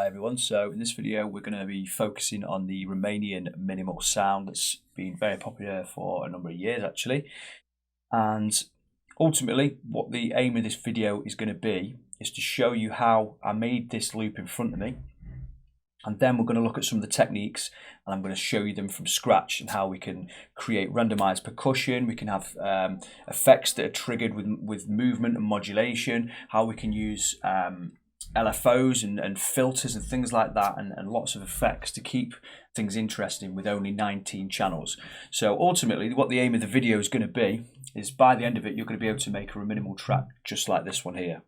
Hi everyone, so in this video we're going to be focusing on the Romanian minimal sound that's been very popular for a number of years actually. And ultimately what the aim of this video is going to be is to show you how I made this loop in front of me, and then we're going to look at some of the techniques and I'm going to show you them from scratch and how we can create randomized percussion. We can have effects that are triggered with movement and modulation, how we can use LFOs and filters and things like that, and lots of effects to keep things interesting with only 19 channels. So ultimately what the aim of the video is going to be is by the end of it you're going to be able to make a minimal track just like this one here.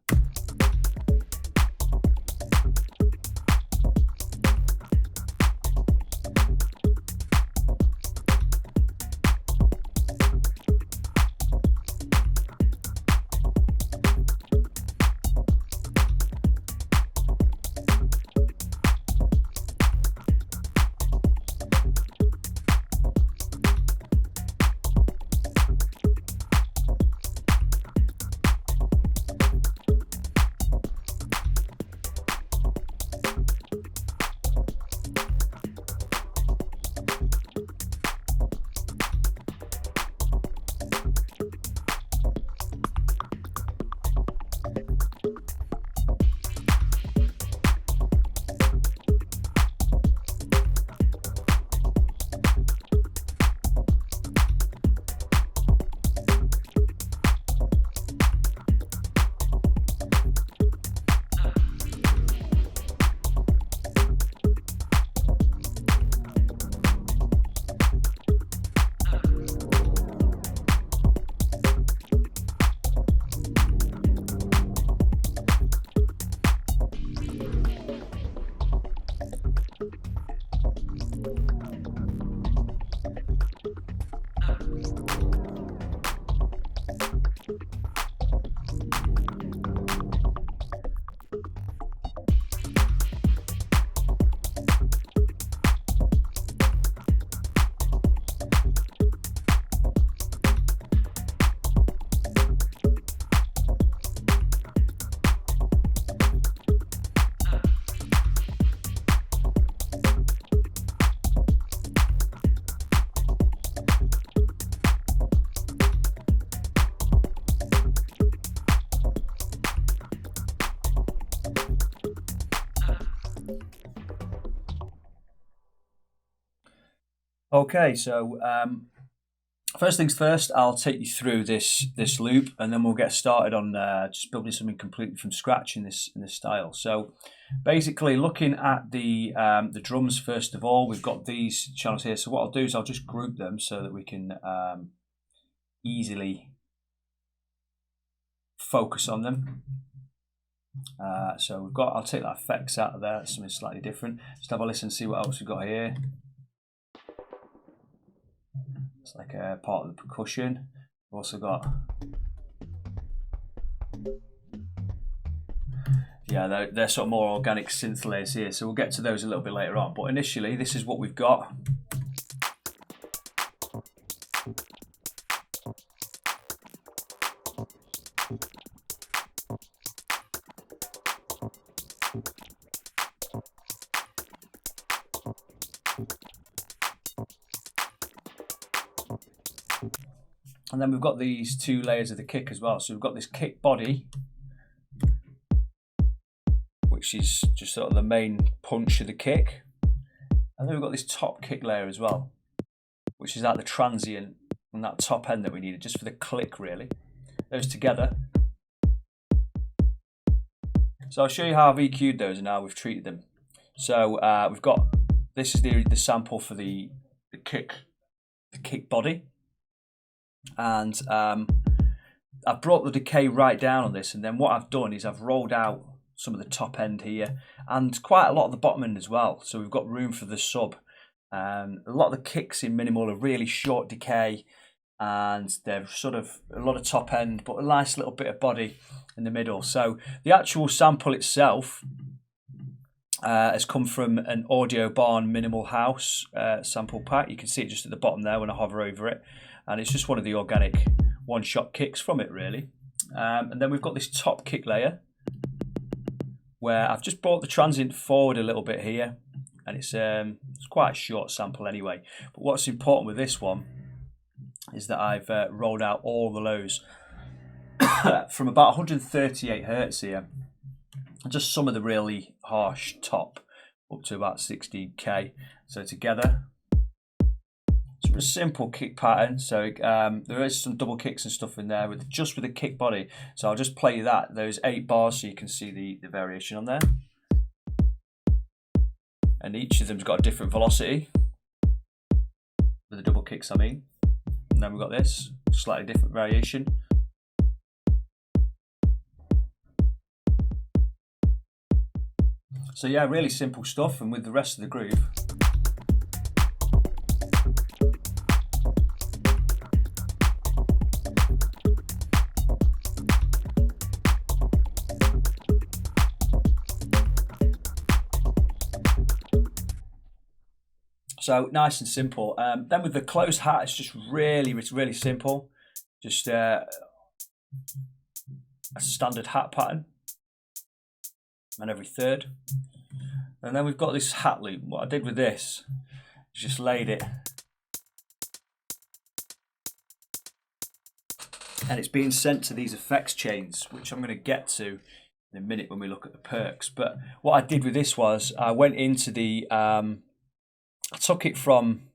Okay, so first things first, I'll take you through this loop, and then we'll get started on just building something completely from scratch in this style. So basically, looking at the drums first of all, we've got these channels here. So what I'll do is I'll just group them so that we can easily focus on them. So we've got, I'll take that effects out of there. That's something slightly different. Just have a listen, see what else we've got here. It's like a part of the percussion. We've also got, yeah, they're sort of more organic synth layers here, so we'll get to those a little bit later on. But initially, this is what we've got. And then we've got these two layers of the kick as well. So we've got this kick body, which is just sort of the main punch of the kick. And then we've got this top kick layer as well, which is like the transient and that top end that we needed just for the click really. Those together. So I'll show you how I've EQ'd those and how we've treated them. So we've got, this is the sample for the kick body. And I've brought the decay right down on this, and then what I've done is I've rolled out some of the top end here and quite a lot of the bottom end as well, so we've got room for the sub. A lot of the kicks in minimal are really short decay and they're sort of a lot of top end but a nice little bit of body in the middle. So the actual sample itself has come from an Audio Barn Minimal House sample pack. You can see it just at the bottom there when I hover over it, and it's just one of the organic one-shot kicks from it really. And then we've got this top kick layer, where I've just brought the transient forward a little bit here, and it's quite a short sample anyway. But what's important with this one is that I've rolled out all the lows from about 138 hertz here, just some of the really harsh top, up to about 16k. So together, it's a simple kick pattern. So there is some double kicks and stuff in there with a kick body. So I'll just play those 8 bars so you can see the variation on there. And each of them's got a different velocity with the double kicks, I mean. And then we've got this slightly different variation. So yeah, really simple stuff, and with the rest of the groove. So nice and simple. Then with the closed hat, it's just really simple. Just a standard hat pattern, and every third. And then we've got this hat loop. What I did with this is just laid it, and it's being sent to these effects chains, which I'm going to get to in a minute when we look at the perks. But what I did with this was I went into the I took it from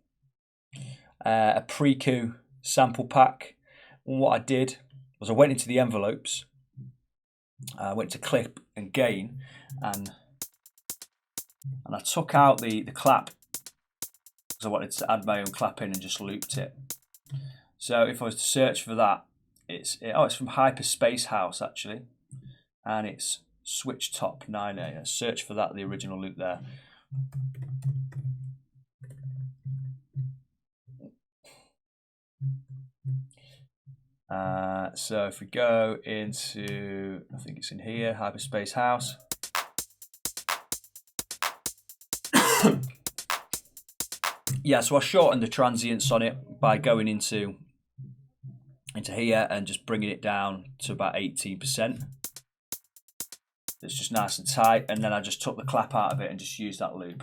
a pre-coup sample pack, and what I did was I went into the envelopes, I went to clip and gain, and I took out the clap because I wanted to add my own clap in and just looped it. So if I was to search for that, it's from Hyperspace House actually, and it's Switch Top 9A. Search for that, the original loop there. So if we go into, I think it's in here, Hyperspace House. Yeah, so I shortened the transients on it by going into here and just bringing it down to about 18%. It's just nice and tight, and then I just took the clap out of it and just used that loop.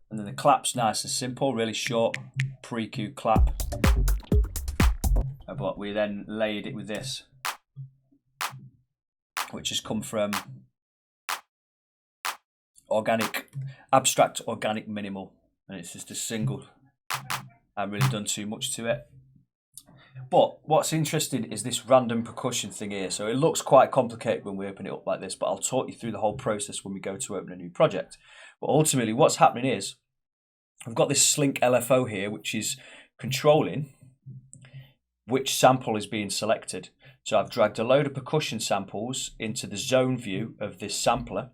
And then the clap's nice and simple, really short pre-cue clap. But we then layered it with this, which has come from abstract organic minimal, and it's just a single. I haven't really done too much to it. But what's interesting is this random percussion thing here. So it looks quite complicated when we open it up like this, but I'll talk you through the whole process when we go to open a new project. But ultimately what's happening is I've got this Slink LFO here, which is controlling which sample is being selected. So I've dragged a load of percussion samples into the zone view of this sampler,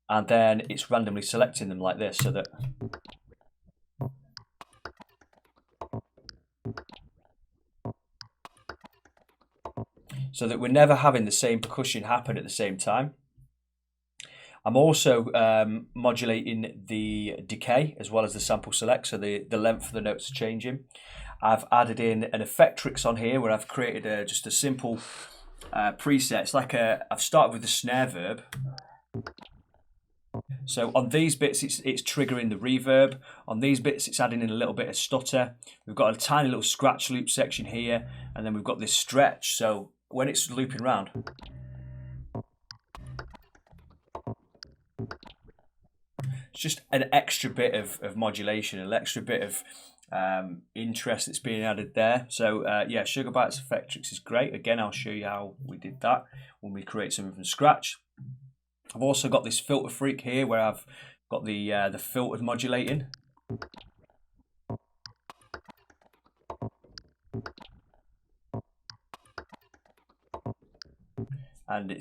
and then it's randomly selecting them like this, so that we're never having the same percussion happen at the same time. I'm also modulating the decay as well as the sample select, so the length of the notes are changing. I've added in an Effectrix on here where I've created just a simple preset. It's like I've started with the snare verb. So on these bits it's triggering the reverb. On these bits it's adding in a little bit of stutter. We've got a tiny little scratch loop section here, and then we've got this stretch. So when it's looping round, it's just an extra bit of modulation, an extra bit of interest that's being added there. So yeah, Sugar Bites Effectrix is great. Again, I'll show you how we did that when we create something from scratch. I've also got this Filter Freak here where I've got the filtered modulating. And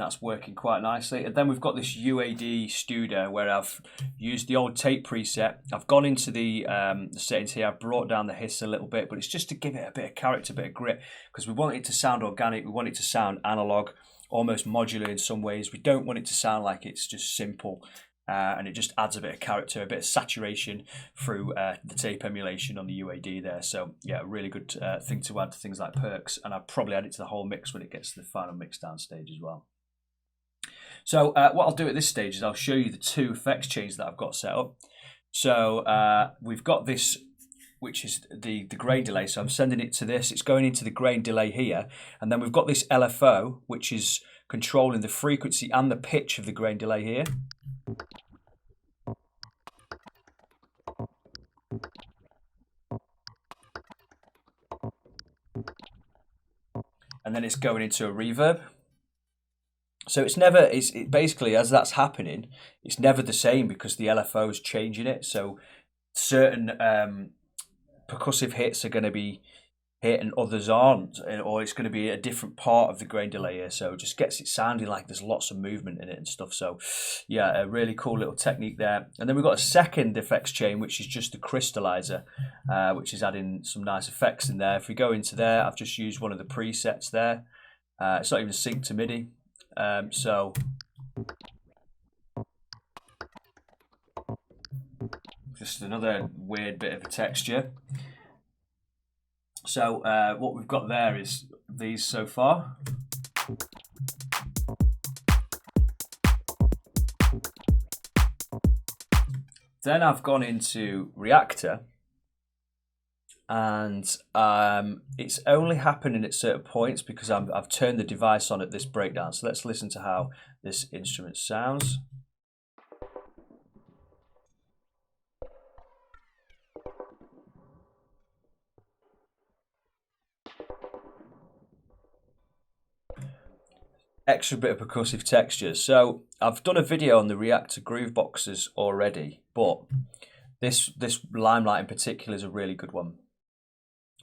that's working quite nicely. And then we've got this UAD Studio where I've used the old tape preset. I've gone into the settings here. I've brought down the hiss a little bit, but it's just to give it a bit of character, a bit of grit, because we want it to sound organic. We want it to sound analog, almost modular in some ways. We don't want it to sound like it's just simple and it just adds a bit of character, a bit of saturation through the tape emulation on the UAD there. So yeah, a really good thing to add to things like Perks, and I'll probably add it to the whole mix when it gets to the final mix down stage as well. So what I'll do at this stage is I'll show you the 2 effects chains that I've got set up. So we've got this, which is the grain delay. So I'm sending it to this. It's going into the grain delay here. And then we've got this LFO, which is controlling the frequency and the pitch of the grain delay here. And then it's going into a reverb. So it's never, basically, as that's happening, it's never the same because the LFO is changing it. So certain percussive hits are going to be hit and others aren't, or it's going to be a different part of the grain delay here. So it just gets it sounding like there's lots of movement in it and stuff. So yeah, a really cool little technique there. And then we've got a second effects chain, which is just the crystallizer, which is adding some nice effects in there. If we go into there, I've just used one of the presets there. It's not even synced to MIDI. So just another weird bit of a texture. So what we've got there is these so far. Then I've gone into Reactor, and it's only happening at certain points because I've turned the device on at this breakdown. So let's listen to how this instrument sounds. Extra bit of percussive textures. So I've done a video on the Reactor groove boxes already, but this Limelight in particular is a really good one.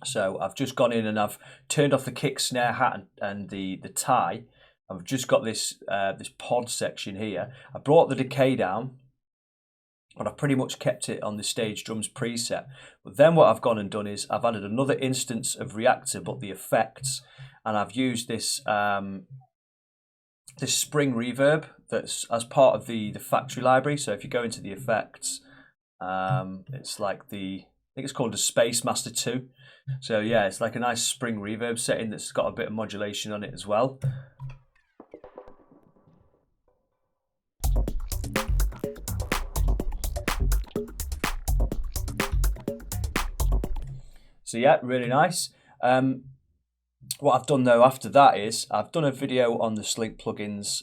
So I've just gone in and I've turned off the kick, snare, hat, and the tie. I've just got this this pod section here. I brought the decay down, but I've pretty much kept it on the stage drums preset. But then what I've gone and done is I've added another instance of Reactor, but the effects, and I've used this this spring reverb that's as part of the factory library. So if you go into the effects, it's like I think it's called the Space Master 2. So yeah, it's like a nice spring reverb setting that's got a bit of modulation on it as well. So yeah, really nice. What I've done though after that is I've done a video on the Slink plugins.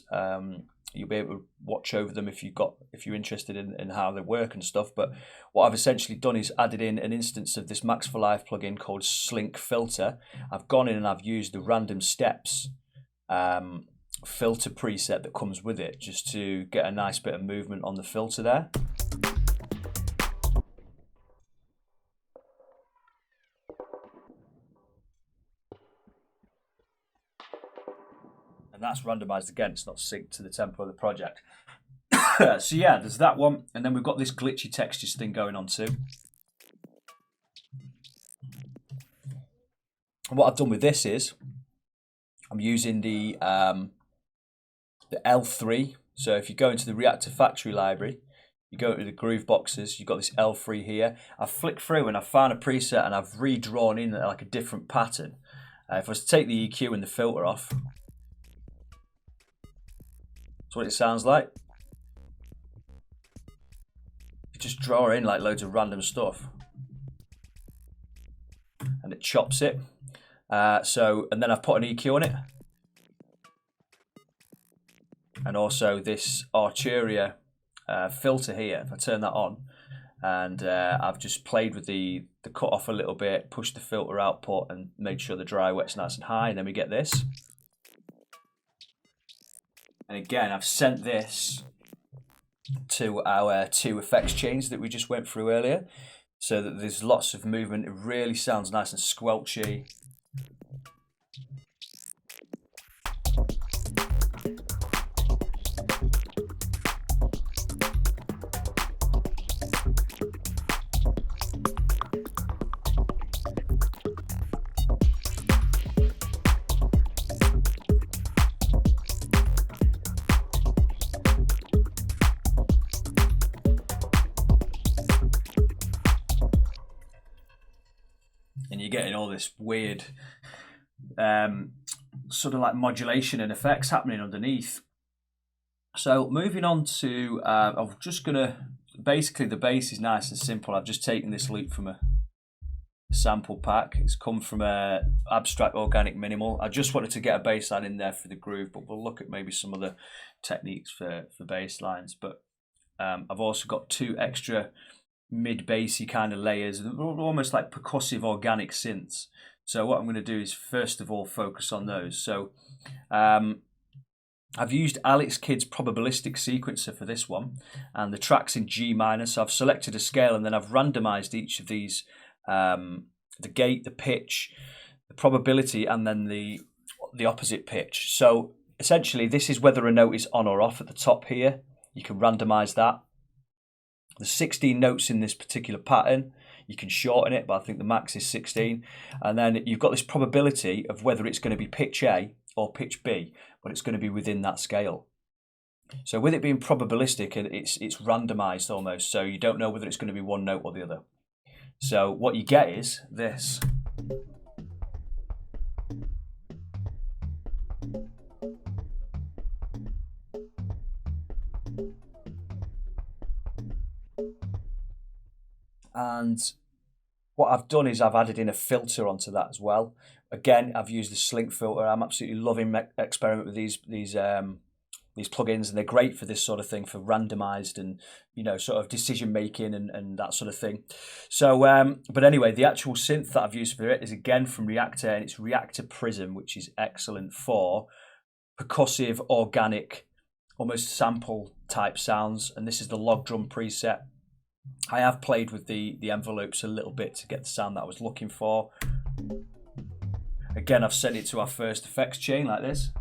You'll be able to watch over them if you're interested in how they work and stuff. But what I've essentially done is added in an instance of this Max for Live plugin called Slink Filter. I've gone in and I've used the random steps filter preset that comes with it, just to get a nice bit of movement on the filter there. And that's randomized again, it's not synced to the tempo of the project. So yeah, there's that one, and then we've got this glitchy textures thing going on too. And what I've done with this is I'm using the L3. So if you go into the Reactor factory library, you go to the groove boxes, you've got this L3 here. I've flicked through and I've found a preset and I've redrawn in like a different pattern. If I was to take the EQ and the filter off, that's what it sounds like. You just draw in like loads of random stuff and it chops it. And then I've put an EQ on it, and also this Arturia filter here. If I turn that on, and I've just played with the cut off a little bit, pushed the filter output and made sure the dry wet's nice and high, and then we get this. And again, I've sent this to our 2 effects chains that we just went through earlier, so that there's lots of movement. It really sounds nice and squelchy. this weird sort of like modulation and effects happening underneath. So moving on to, I'm just gonna, basically the bass is nice and simple. I've just taken this loop from a sample pack. It's come from a abstract organic minimal. I just wanted to get a bass line in there for the groove, but we'll look at maybe some other techniques for bass lines. But I've also got 2 extra mid-bassy kind of layers, almost like percussive organic synths. So what I'm going to do is first of all focus on those. So I've used Alex Kidd's probabilistic sequencer for this one, and the track's in G minor. So I've selected a scale and then I've randomized each of these, the gate, the pitch, the probability, and then the opposite pitch. So essentially this is whether a note is on or off at the top here. You can randomize that. There's 16 notes in this particular pattern. You can shorten it, but I think the max is 16. And then you've got this probability of whether it's going to be pitch A or pitch B, but it's going to be within that scale. So with it being probabilistic, it's randomized almost, so you don't know whether it's going to be one note or the other. So what you get is this. And what I've done is I've added in a filter onto that as well. Again, I've used the Slink filter. I'm absolutely loving experiment with these plugins, and they're great for this sort of thing, for randomized and, you know, sort of decision making and that sort of thing. So but anyway, the actual synth that I've used for it is again from Reactor, and it's Reactor Prism, which is excellent for percussive, organic, almost sample type sounds. And this is the log drum preset. I have played with the envelopes a little bit to get the sound that I was looking for. Again, I've set it to our first effects chain like this.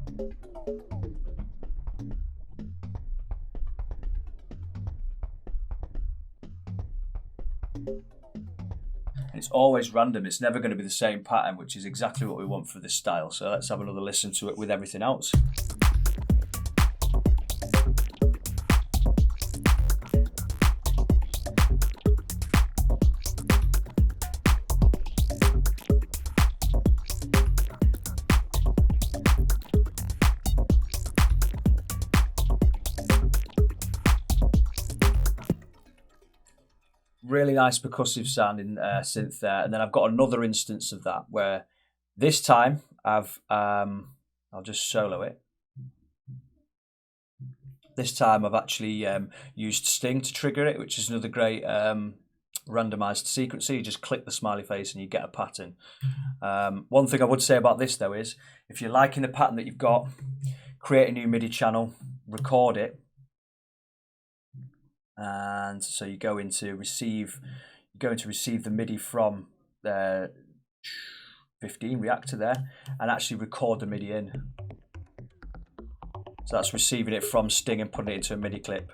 It's always random. It's never going to be the same pattern, which is exactly what we want for this style. So let's have another listen to it with everything else. Really nice percussive sounding synth there, and then I've got another instance of that where this time I've I'll just solo it. This time I've actually used Sting to trigger it, which is another great randomized sequencer. You just click the smiley face and you get a pattern. One thing I would say about this though is, if you're liking the pattern that you've got, create a new MIDI channel, record it. And so you go into receive the MIDI from the 15 Reactor there, and actually record the MIDI in. So that's receiving it from Sting and putting it into a MIDI clip.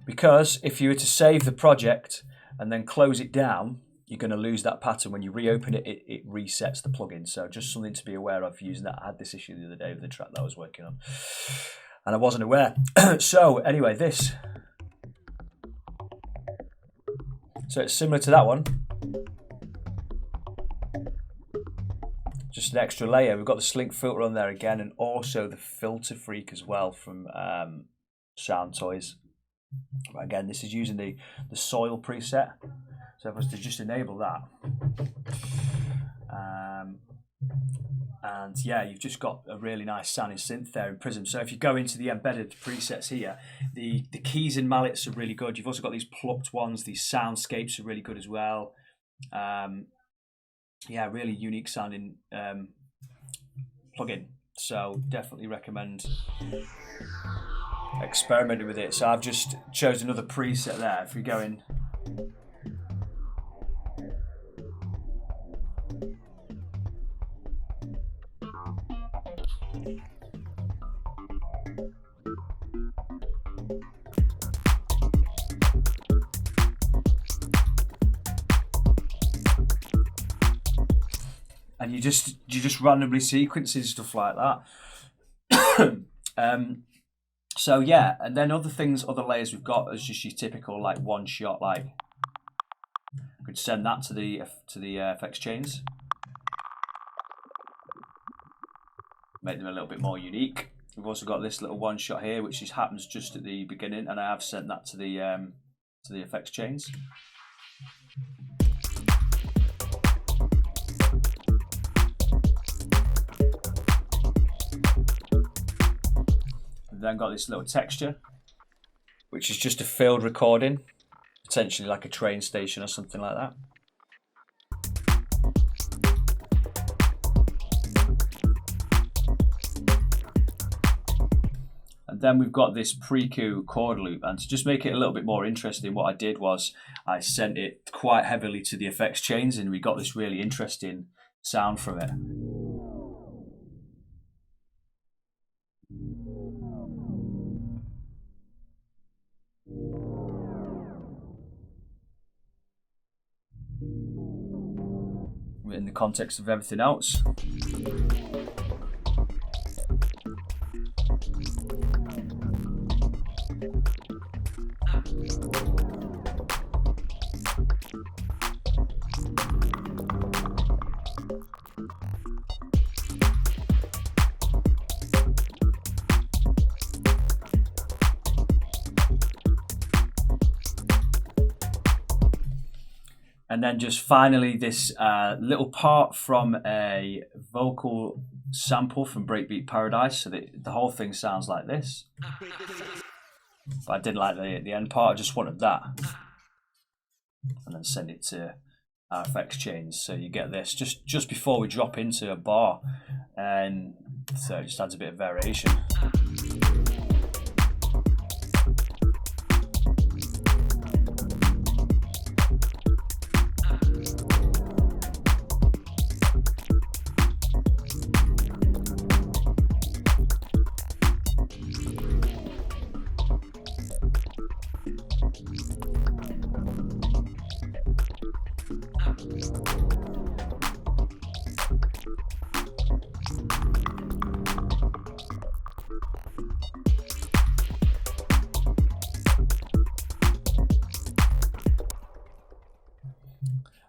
Because if you were to save the project and then close it down, you're going to lose that pattern. When you reopen it, it resets the plugin. So just something to be aware of using that. I had this issue the other day with the track that I was working on, and I wasn't aware. So anyway, this. So it's similar to that one. Just an extra layer. We've got the Slink filter on there again, and also the Filter Freak as well from Sound Toys. But again, this is using the soil preset. So if I was to just enable that. And yeah, you've just got a really nice sounding synth there in Prism. So if you go into the embedded presets here, the keys and mallets are really good. You've also got these plucked ones. These soundscapes are really good as well. Yeah, really unique sounding plugin. So definitely recommend experimenting with it. So I've just chosen another preset there. If we go in. And you just randomly sequencing stuff like that. So yeah, and then other layers we've got is just your typical like one shot, like could send that to the effects chains, make them a little bit more unique. We've also got this little one shot here, which happens just at the beginning, and I have sent that to the effects chains. We've then got this little texture, which is just a field recording, potentially like a train station or something like that. And then we've got this pre-cue chord loop, and to just make it a little bit more interesting, what I did was I sent it quite heavily to the effects chains, and we got this really interesting sound from it. In the context of everything else. And then just finally this little part from a vocal sample from Breakbeat Paradise, so that the whole thing sounds like this. But I didn't like the end part, I just wanted that. And then send it to our effects chains, so you get this just before we drop into a bar, and so it just adds a bit of variation.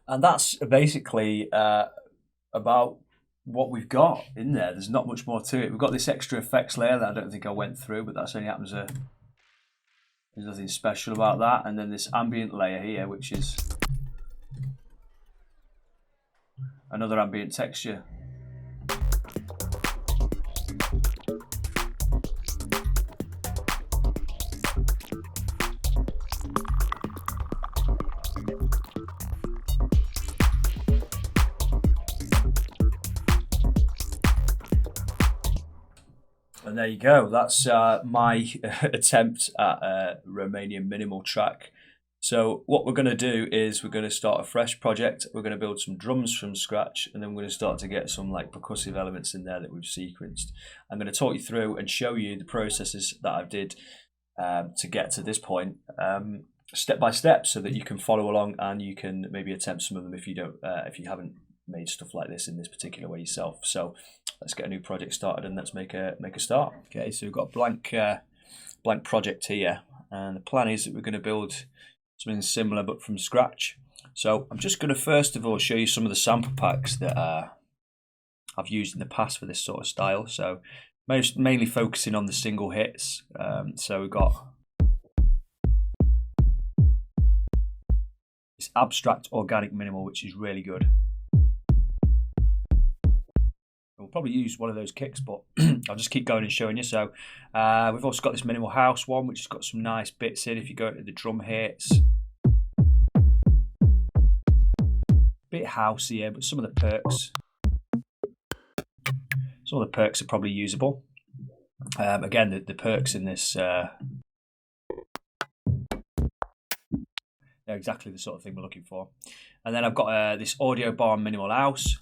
And that's basically about what we've got in there. There's not much more to it. We've got this extra effects layer that I don't think I went through, but that's only happens there's nothing special about that. And then this ambient layer here, which is another ambient texture. And there you go, that's my attempt at a Romanian minimal track. So what we're going to do is we're going to start a fresh project, we're going to build some drums from scratch, and then we're going to start to get some like percussive elements in there that we've sequenced. I'm going to talk you through and show you the processes that I did to get to this point, step by step, so that you can follow along and you can maybe attempt some of them if you haven't made stuff like this in this particular way yourself. So let's get a new project started and let's make a start. Okay, so we've got a blank project here, and the plan is that we're going to build something similar but from scratch. So I'm just going to first of all show you some of the sample packs that I've used in the past for this sort of style. So mainly focusing on the single hits. So we've got this abstract organic minimal, which is really good. We'll probably use one of those kicks, but I'll just keep going and showing you. So we've also got this minimal house one, which has got some nice bits in. If you go into the drum hits, bit housey here, but some of the perks are probably usable. Again, the perks in this they're exactly the sort of thing we're looking for. And then I've got this audio bar minimal house.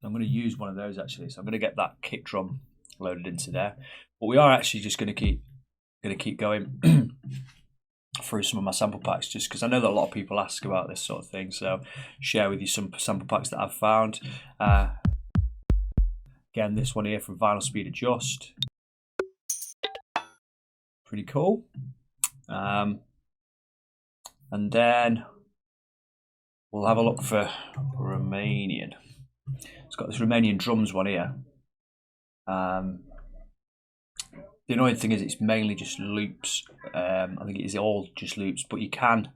I'm going to use one of those actually, so I'm going to get that kick drum loaded into there. But we are actually just going to keep going through some of my sample packs, just because I know that a lot of people ask about this sort of thing. So share with you some sample packs that I've found. Again, this one here from Vinyl Speed Adjust, pretty cool. And then we'll have a look for Romanian. It's got this Romanian drums one here. The annoying thing is it's mainly just loops. I think it is all just loops, but you can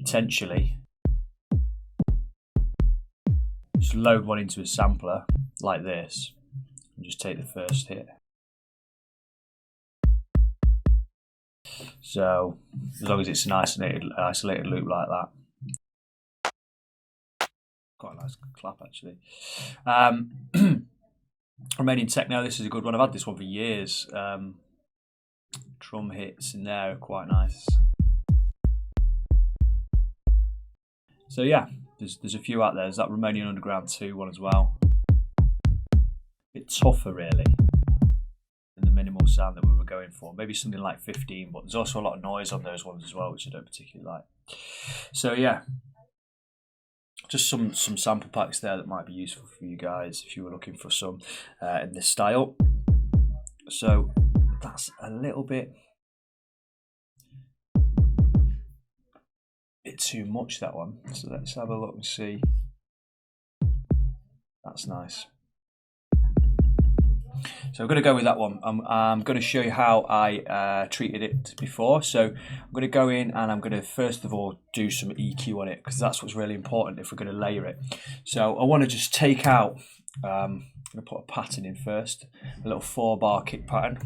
potentially just load one into a sampler like this and just take the first hit. So as long as it's an isolated loop like that. Quite a nice clap actually. Romanian techno, this is a good one. I've had this one for years. Drum hits in there are quite nice. So yeah, there's a few out there. There's that Romanian Underground 2 one as well. A bit tougher really than the minimal sound that we were going for. Maybe something like 15, but there's also a lot of noise on those ones as well, which I don't particularly like. So yeah, just some sample packs there that might be useful for you guys if you were looking for some in this style. So that's a little bit too much, that one. So let's have a look and see. That's nice. So I'm going to go with that one. I'm going to show you how I treated it before. So I'm going to go in and I'm going to first of all do some EQ on it, because that's what's really important if we're going to layer it. So I want to just take out, I'm going to put a pattern in first, a little 4-bar kick pattern.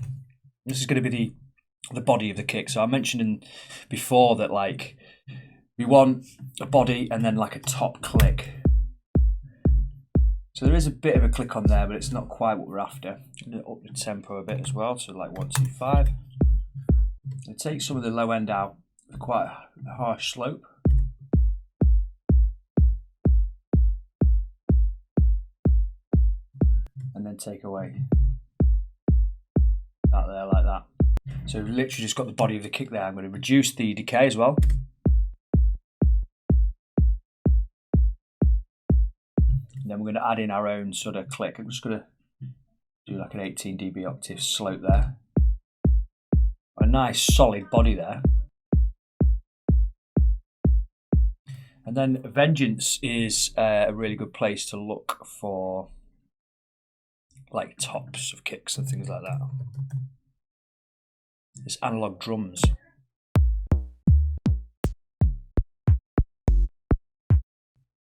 This is going to be the body of the kick. So I mentioned before that like we want a body and then like a top click. So there is a bit of a click on there, but it's not quite what we're after. I'm going to up the tempo a bit as well, so like 1, 2, 5. And take some of the low end out with quite a harsh slope. And then take away that there like that. So we've literally just got the body of the kick there. I'm going to reduce the decay as well. And then we're going to add in our own sort of click. I'm just going to do like an 18 dB octave slope there. A nice solid body there. And then Vengeance is a really good place to look for like tops of kicks and things like that. It's analog drums.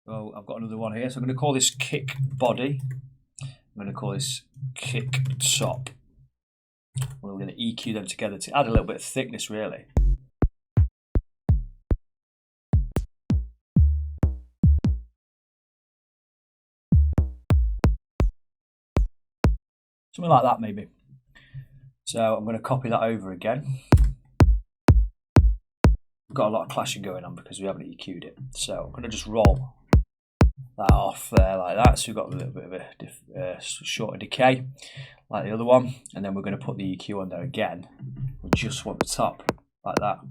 So I've got another one here. So I'm going to call this kick body. I'm going to call this kick top. We're going to EQ them together to add a little bit of thickness really. Something like that maybe. So I'm going to copy that over again. We've got a lot of clashing going on because we haven't EQ'd it. So I'm going to just roll that off there like that. So we've got a little bit of a shorter decay like the other one. And then we're going to put the EQ on there again. We just want the top like that.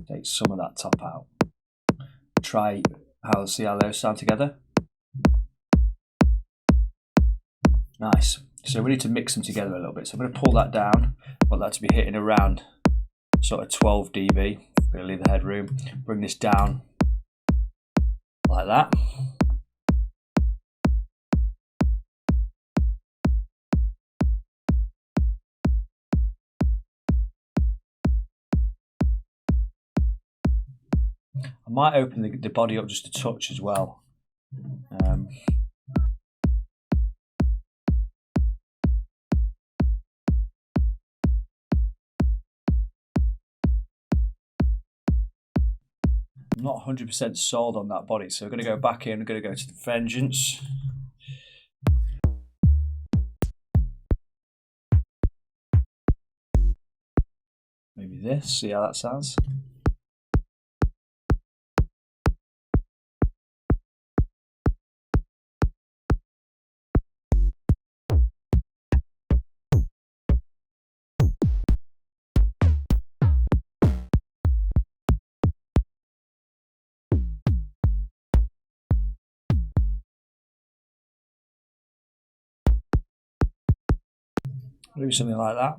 Take some of that top out. See how those sound together. Nice. So we need to mix them together a little bit. So I'm going to pull that down. I want that to be hitting around sort of 12 dB. I'm going to leave the headroom. Bring this down like that. I might open the body up just a touch as well. I'm not 100% sold on that body, so we're going to go back in. We're going to go to the Vengeance. Maybe this, see how that sounds. do something like that.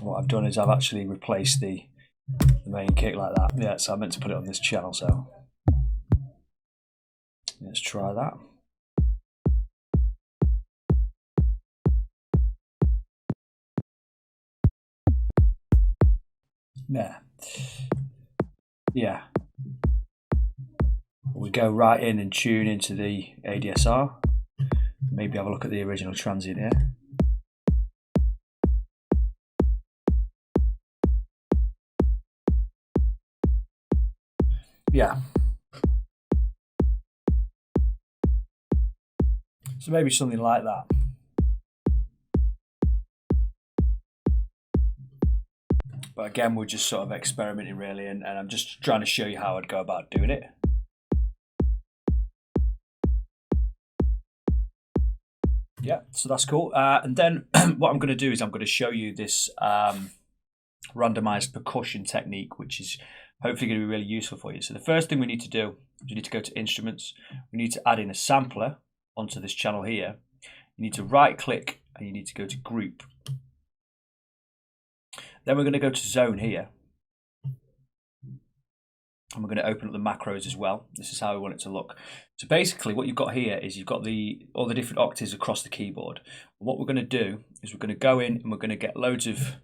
What I've done is I've actually replaced the main kick like that. Yeah, so I meant to put it on this channel, so let's try that. Yeah. We go right in and tune into the ADSR. Maybe have a look at the original transient here. Yeah. So maybe something like that. But again, we're just sort of experimenting really, and I'm just trying to show you how I'd go about doing it. Yeah, so that's cool. And then what I'm going to do is I'm going to show you this randomized percussion technique, which is hopefully going to be really useful for you. So the first thing we need to do is we need to go to instruments. We need to add in a sampler onto this channel here. You need to right click and you need to go to group. Then we're going to go to zone here. And we're going to open up the macros as well. This is how we want it to look. So basically what you've got here is you've got all the different octaves across the keyboard. And what we're going to do is we're going to go in and we're going to get loads of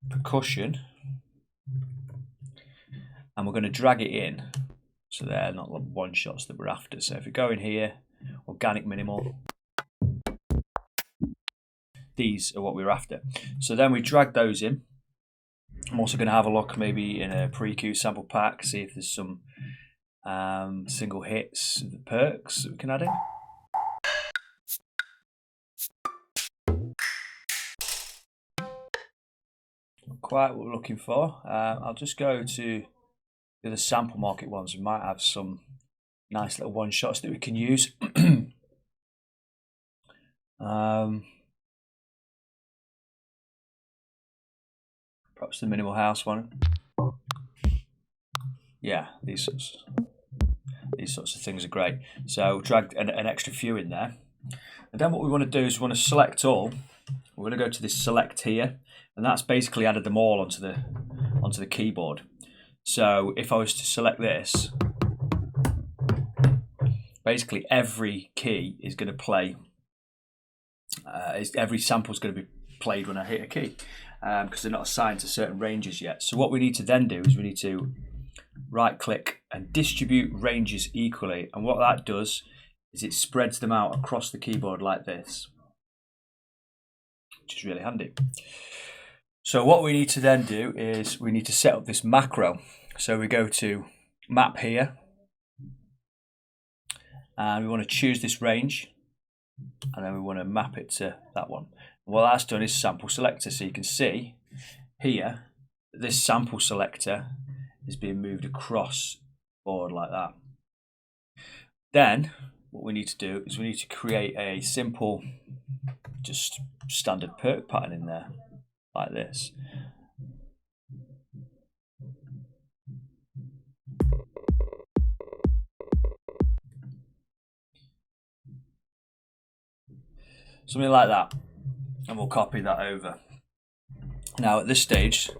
percussion. And we're going to drag it in. So they're not one shots that we're after. So if we go in here, organic minimal. These are what we're after. So then we drag those in. I'm also going to have a look maybe in a pre-Q sample pack, see if there's some single hits, the perks that we can add in. Not quite what we're looking for. I'll just go to the other sample market ones. We might have some nice little one shots that we can use. Perhaps the minimal house one. Yeah, these sorts of things are great. So drag an extra few in there. And then what we want to do is we want to select all. We're going to go to this select here, and that's basically added them all onto the keyboard. So if I was to select this, basically every key is going to play. Every sample is going to be played when I hit a key, because they're not assigned to certain ranges yet. So what we need to then do is we need to right click and distribute ranges equally, and what that does is it spreads them out across the keyboard like this, which is really handy. So what we need to then do is we need to set up this macro. So we go to map here and we want to choose this range, and then we want to map it to that one. And what that's done is sample selector. So you can see here this sample selector is being moved across the board like that. Then what we need to do is we need to create a simple, just standard perk pattern in there, like this. Something like that, and we'll copy that over. Now at this stage,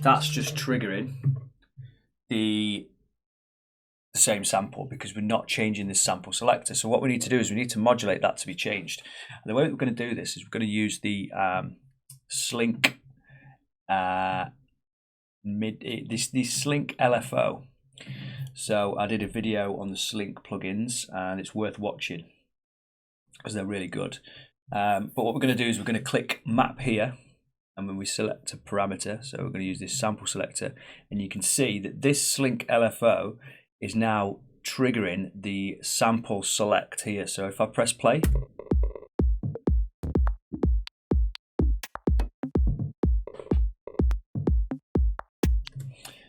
that's just triggering the same sample because we're not changing this sample selector. So what we need to do is we need to modulate that to be changed. And the way we're going to do this is we're going to use the Slink the Slink LFO. So I did a video on the Slink plugins, and it's worth watching because they're really good. But what we're going to do is we're going to click map here, and when we select a parameter, so we're going to use this sample selector, and you can see that this Slink LFO is now triggering the sample select here. So if I press play,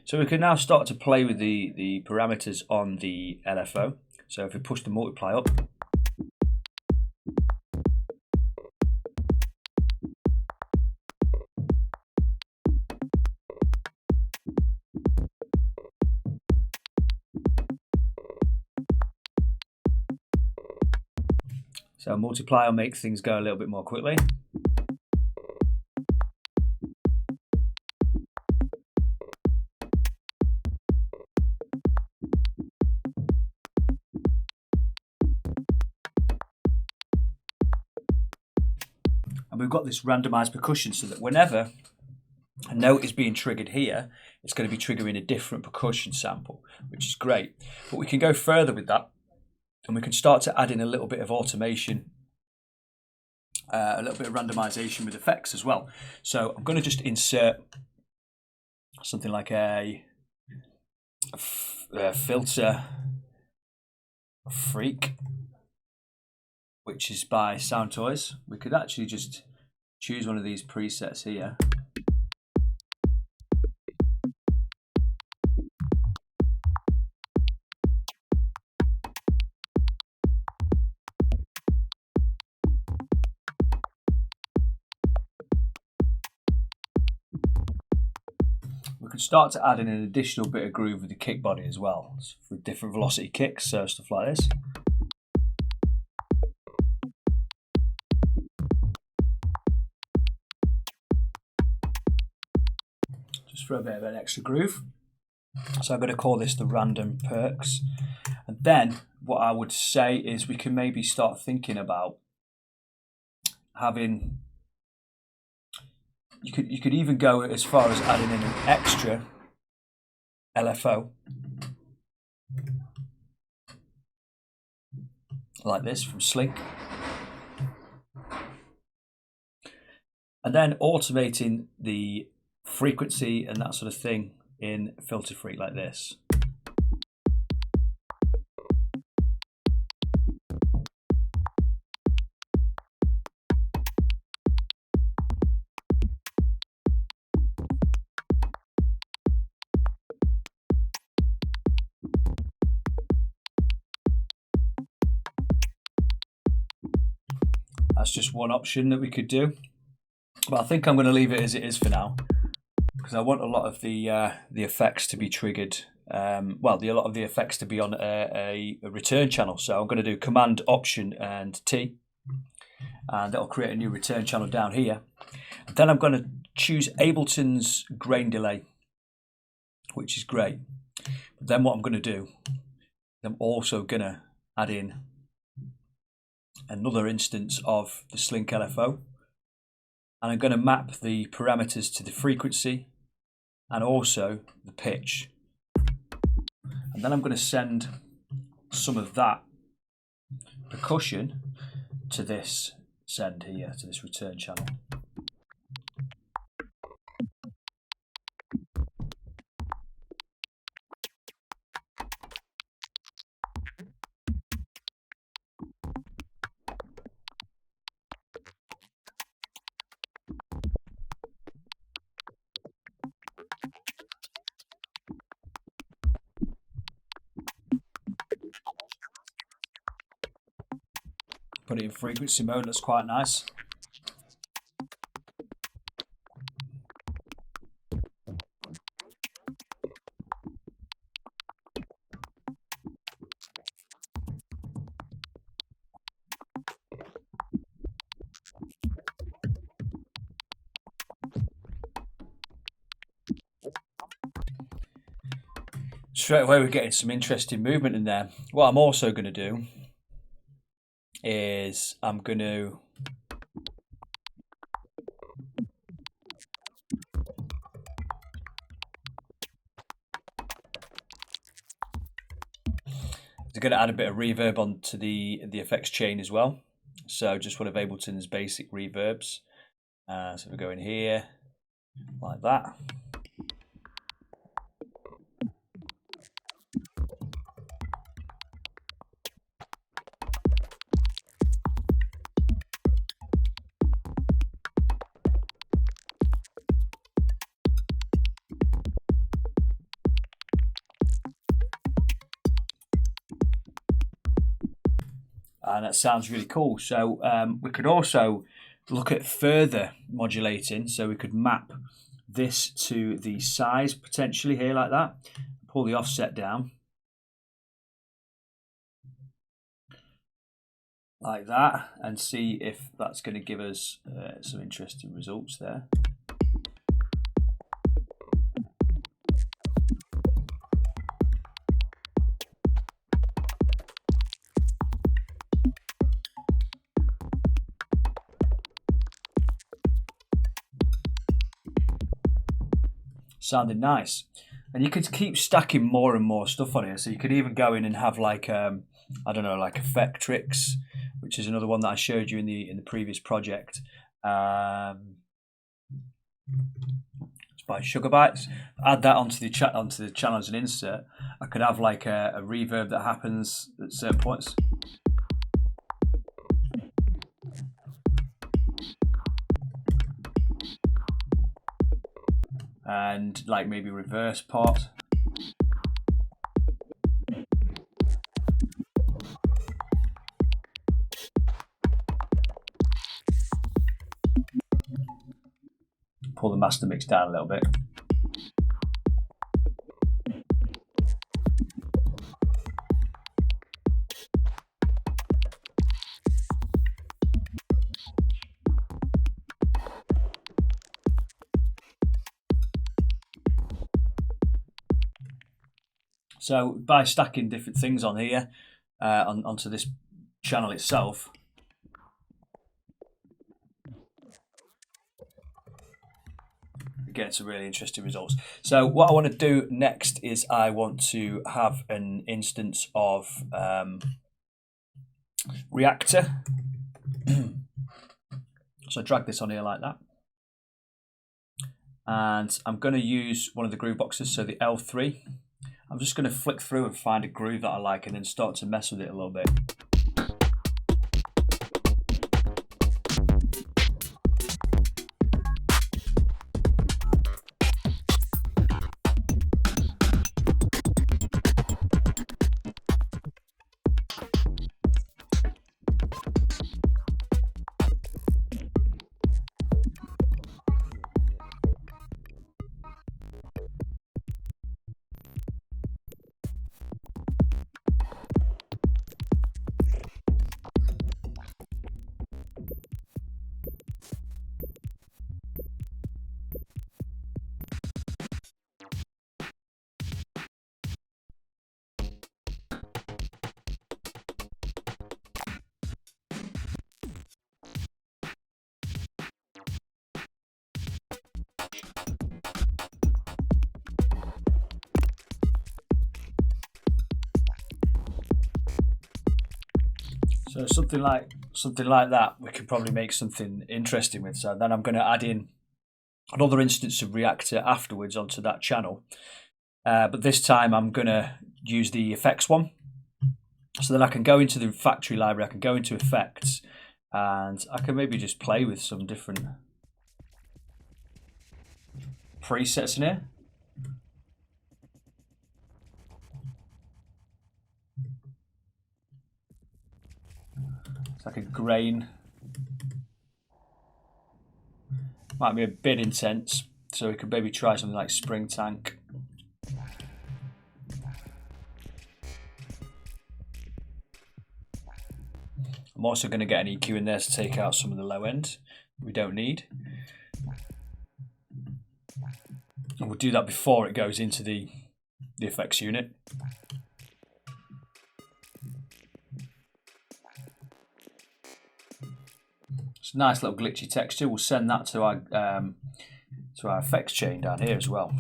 so we can now start to play with the parameters on the LFO. So if we push the multiply up, So multiply will make things go a little bit more quickly. And we've got this randomized percussion so that whenever a note is being triggered here, it's going to be triggering a different percussion sample, which is great. But we can go further with that, and we can start to add in a little bit of automation, a little bit of randomization with effects as well. So I'm going to just insert something like a filter freak, which is by Sound Toys. We could actually just choose one of these presets here. We could start to add in an additional bit of groove with the kick body as well, with different velocity kicks, so stuff like this. Just for a bit of an extra groove. So I'm going to call this the random perks. And then what I would say is we can maybe start thinking about having, you could even go as far as adding in an extra LFO like this from Slink, and then automating the frequency and that sort of thing in Filter Freak like this. That's just one option that we could do, but I think I'm going to leave it as it is for now, because I want a lot of the effects to be triggered. A lot of the effects to be on a return channel. So I'm going to do Command Option and T, and that'll create a new return channel down here. And then I'm going to choose Ableton's grain delay, which is great. But then what I'm going to do, I'm also going to add in another instance of the Slink LFO, and I'm going to map the parameters to the frequency and also the pitch. And then I'm going to send some of that percussion to this send here, to this return channel. Put it in frequency mode, that's quite nice. Straight away we're getting some interesting movement in there. What I'm also going to do is I'm going to add a bit of reverb onto the effects chain as well. So just one of Ableton's basic reverbs. So we go in here like that. And that sounds really cool. So we could also look at further modulating. So we could map this to the size potentially here like that. Pull the offset down. like that, and see if that's going to give us some interesting results there. Sounding nice. And you could keep stacking more and more stuff on here. So you could even go in and have like I don't know, like Effectrix, which is another one that I showed you in the previous project. It's by Sugar Bites. Add that onto the channel as an insert. I could have like a reverb that happens at certain points. And like maybe reverse part. Pull the master mix down a little bit. So by stacking different things on here, onto this channel itself, we get some really interesting results. So what I want to do next is I want to have an instance of reactor. So I drag this on here like that. And I'm going to use one of the groove boxes, so the L3. I'm just going to flick through and find a groove that I like and then start to mess with it a little bit. So something like that, we could probably make something interesting with. So then I'm going to add in another instance of Reactor afterwards onto that channel. But this time I'm going to use the effects one. So then I can go into the factory library, I can go into effects, and I can maybe just play with some different presets in here. It's like a grain. Might be a bit intense, so we could maybe try something like Spring Tank. I'm also going to get an EQ in there to take out some of the low end we don't need. And we'll do that before it goes into the effects unit. It's a nice little glitchy texture. We'll send that to our effects chain down here as well.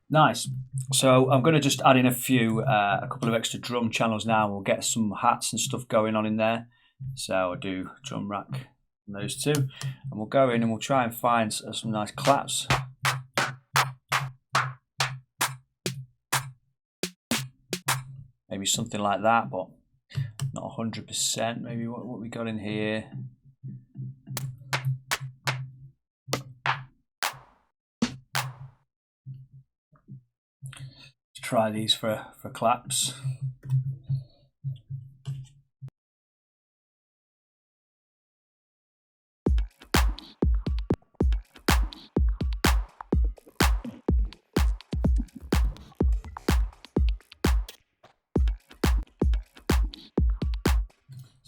Nice. So I'm going to just add in a couple of extra drum channels now. We'll get some hats and stuff going on in there. So I'll do drum rack on those two, and we'll go in and we'll try and find some nice claps. Maybe something like that, but not 100%. Maybe what we got in here. Try these for claps.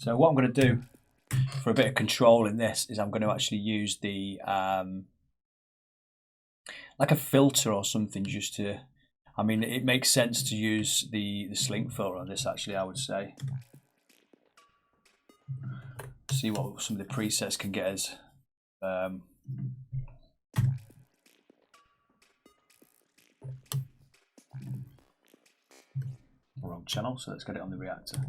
So what I'm going to do for a bit of control in this is I'm going to actually use the like a filter or something, just to, I mean, it makes sense to use the slink filter on this actually, I would say. See what some of the presets can get us. Wrong channel, so let's get it on the reactor.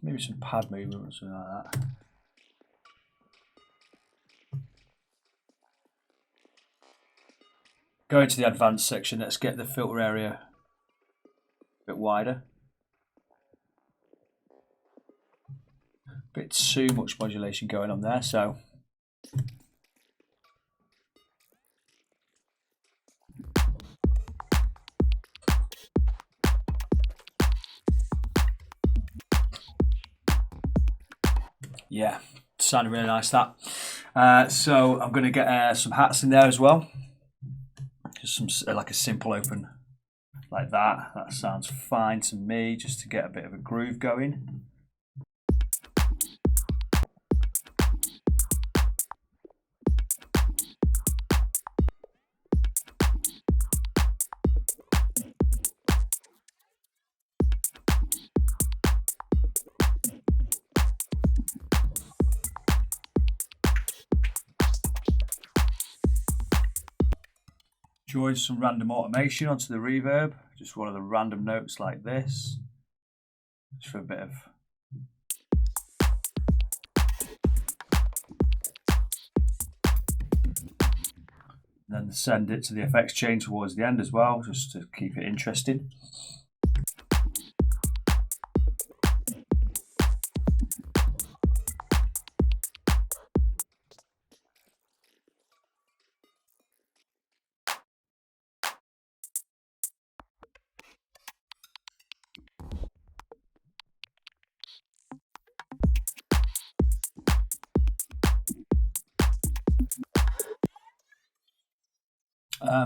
Maybe some pad movement or something like that. Go into the advanced section, let's get the filter area a bit wider. A bit too much modulation going on there, so yeah, sounded really nice that. So I'm going to get some hats in there as well. Just some like a simple open like that. That sounds fine to me, just to get a bit of a groove going. Join some random automation onto the reverb, just one of the random notes like this, just for a bit of and then send it to the effects chain towards the end as well, just to keep it interesting.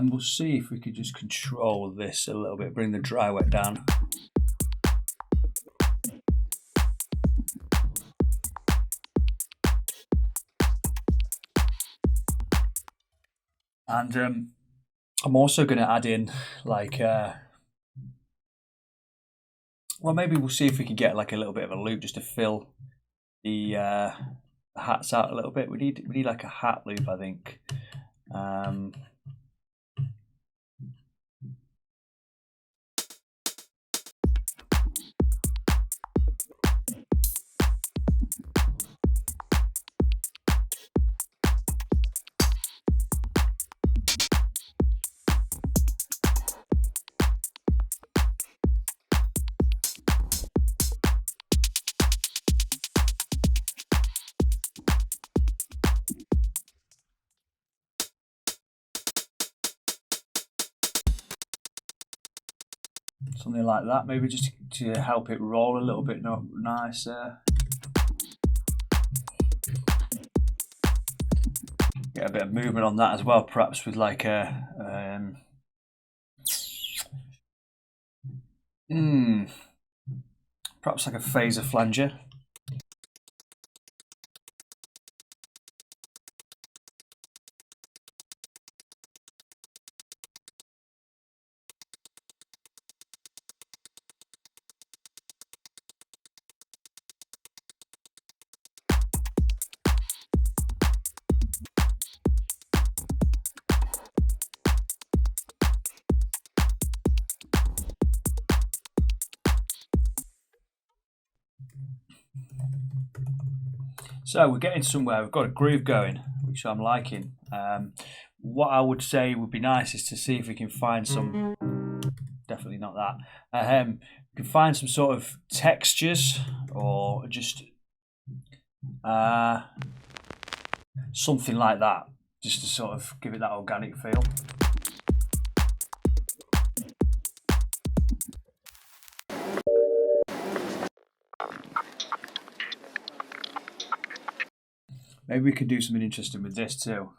We'll see if we could just control this a little bit, bring the dry wet down. And I'm also going to add in like, well, maybe we'll see if we can get like a little bit of a loop just to fill the hats out a little bit. We need like a hat loop, I think. Something like that, maybe just to help it roll a little bit nicer. Get a bit of movement on that as well, perhaps with like a perhaps like a phaser flanger. So we're getting somewhere, we've got a groove going, which I'm liking. What I would say would be nice is to see if we can find some, definitely not that, we can find some sort of textures or just something like that, just to sort of give it that organic feel. Maybe we could do something interesting with this too.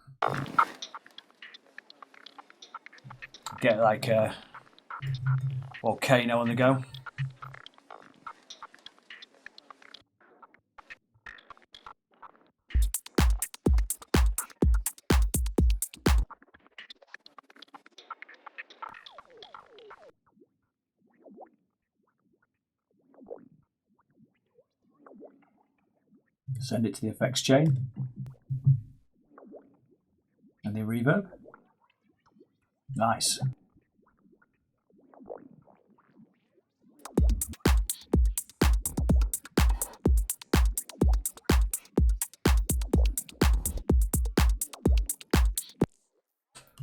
get like a volcano on the go. Send it to the effects chain and the reverb. Nice.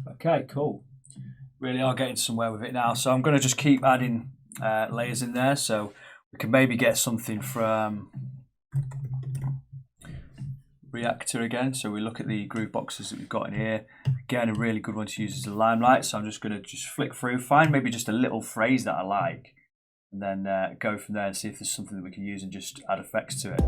Okay, cool. Really are getting somewhere with it now. So I'm going to just keep adding layers in there, so we can maybe get something from Reactor again. So we look at the groove boxes that we've got in here. Again, a really good one to use is the Limelight. So I'm just going to flick through, find maybe just a little phrase that I like, and then go from there and see if there's something that we can use and just add effects to it.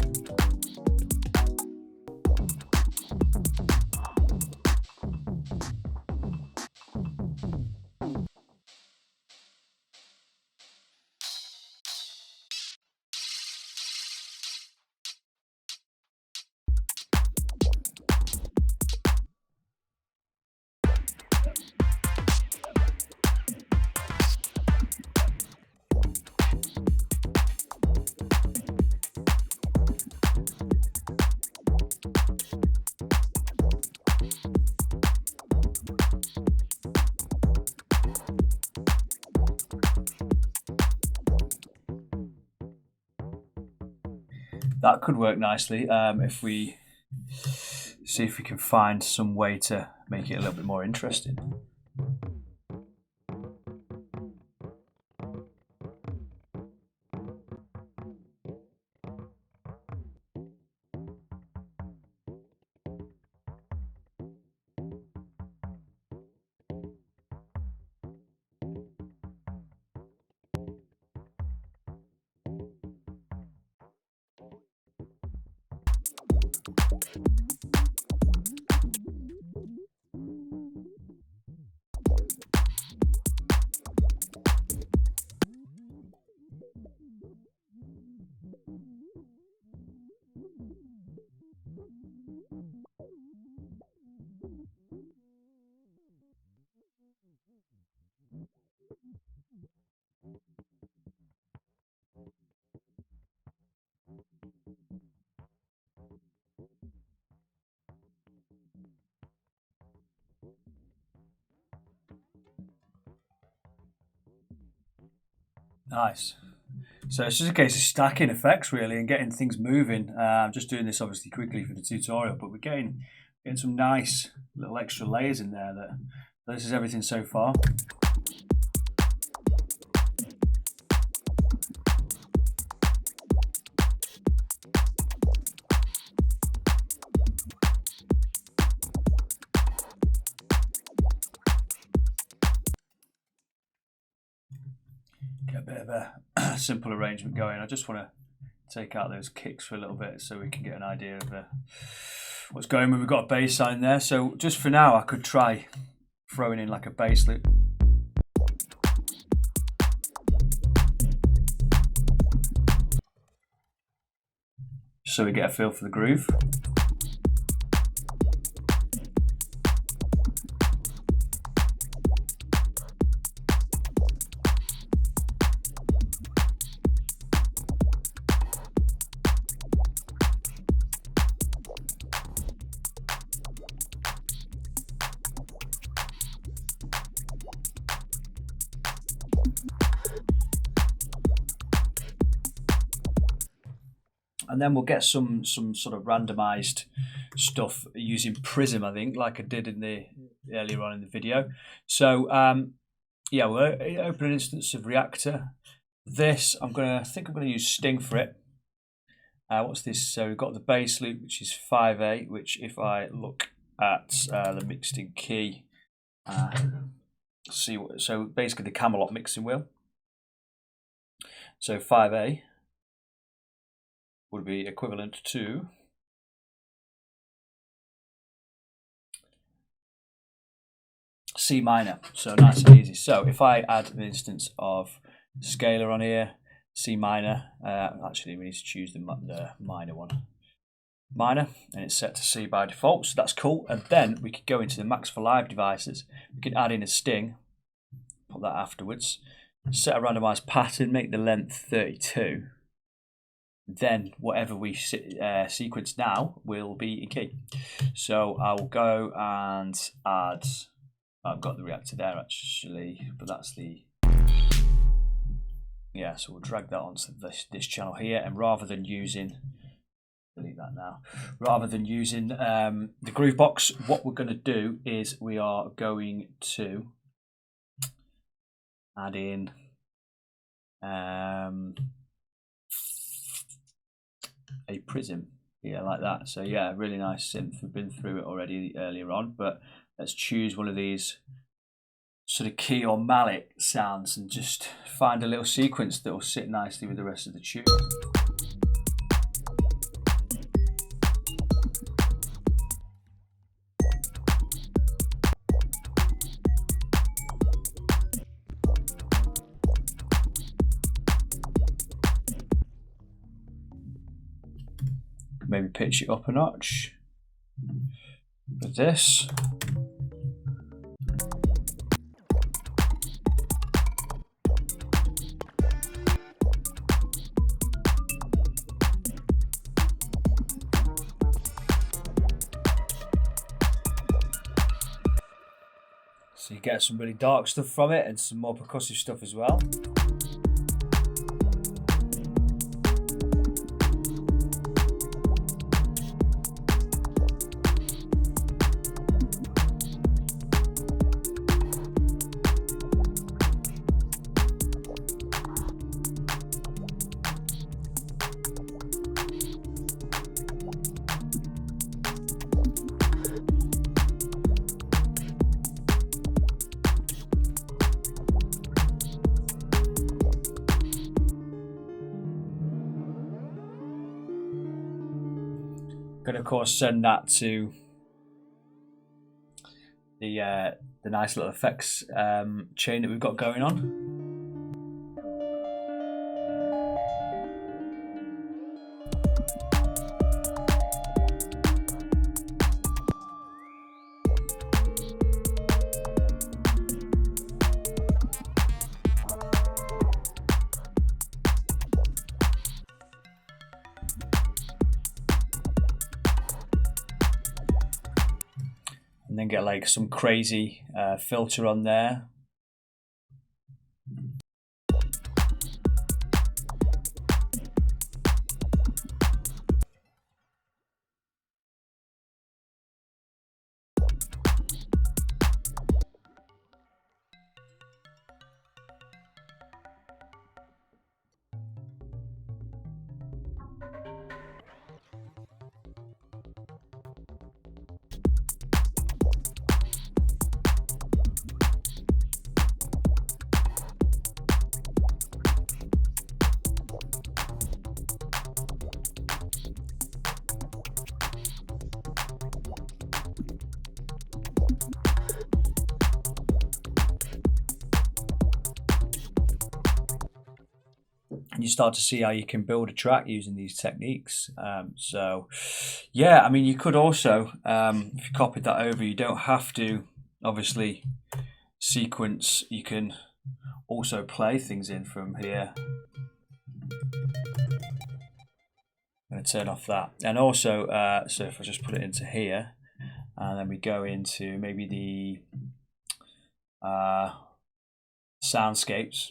That could work nicely if we see if we can find some way to make it a little bit more interesting. Nice. So it's just a case of stacking effects really and getting things moving. I'm just doing this obviously quickly for the tutorial, but we're getting some nice little extra layers in there. This is everything so far. Get a bit of a simple arrangement going. I just want to take out those kicks for a little bit so we can get an idea of what's going on. We've got a bass line there, so just for now I could try throwing in like a bass loop. So we get a feel for the groove. And then we'll get some sort of randomized stuff using Prism, I think, like I did in the earlier on in the video. So yeah, we'll open an instance of Reactor. This I think I'm gonna use Sting for it. What's this? So we've got the bass loop, which is 5A, which if I look at the mixed in key, see what, so basically the Camelot mixing wheel. So 5A would be equivalent to C minor, so nice and easy. So if I add an instance of scalar on here, C minor, actually we need to choose the minor one. Minor, and it's set to C by default, so that's cool. And then we could go into the max for live devices. We can add in a sting, put that afterwards, set a randomized pattern, make the length 32. Then whatever we sequence now will be in key. So I will go and add, I've got the reactor there actually, but that's the, yeah, so we'll drag that onto this channel here, and rather than using, delete that now. Rather than using the groove box, what we're going to do is we are going to add in a prism here like that. So yeah, really nice synth. We've been through it already earlier on, but let's choose one of these sort of key or mallet sounds and just find a little sequence that will sit nicely with the rest of the tune. Maybe pitch it up a notch with this. So you get some really dark stuff from it and some more percussive stuff as well. Can of course send that to the nice little effects chain that we've got going on. And then get like some crazy filter on there. And you start to see how you can build a track using these techniques. So yeah, I mean, you could also, if you copied that over, you don't have to obviously sequence. You can also play things in from here. I'm going to turn off that. And also, so if I just put it into here, and then we go into maybe the soundscapes.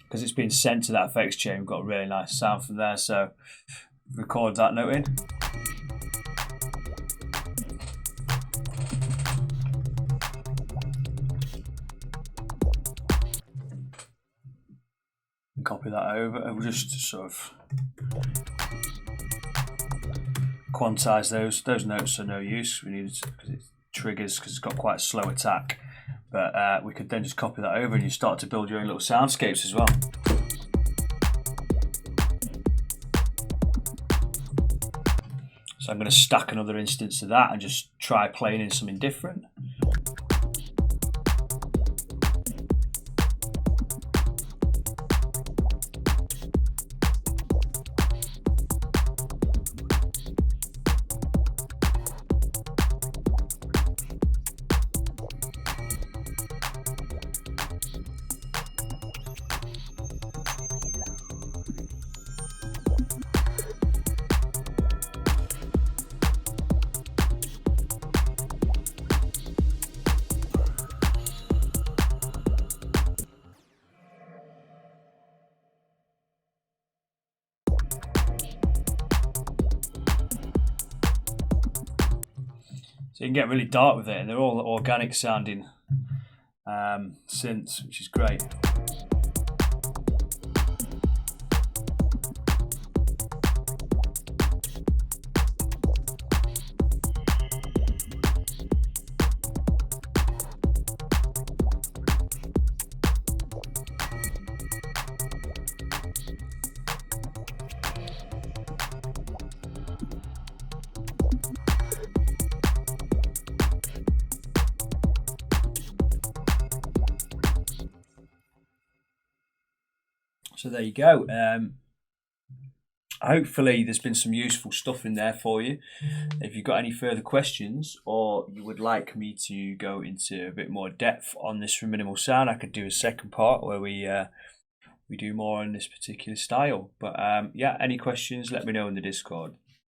Because it's been sent to that effects chain, we've got a really nice sound from there. So record that note in. And copy that over, and we'll just sort of quantize those. Those notes are no use. We need it because it triggers, because it's got quite a slow attack. But we could then just copy that over and you start to build your own little soundscapes as well. So I'm going to stack another instance of that and just try playing in something different. So you can get really dark with it, and they're all organic sounding synths, which is great. So there you go. Hopefully there's been some useful stuff in there for you. If you've got any further questions, or you would like me to go into a bit more depth on this for minimal sound, I could do a second part where we do more on this particular style. But yeah, any questions, let me know in the Discord.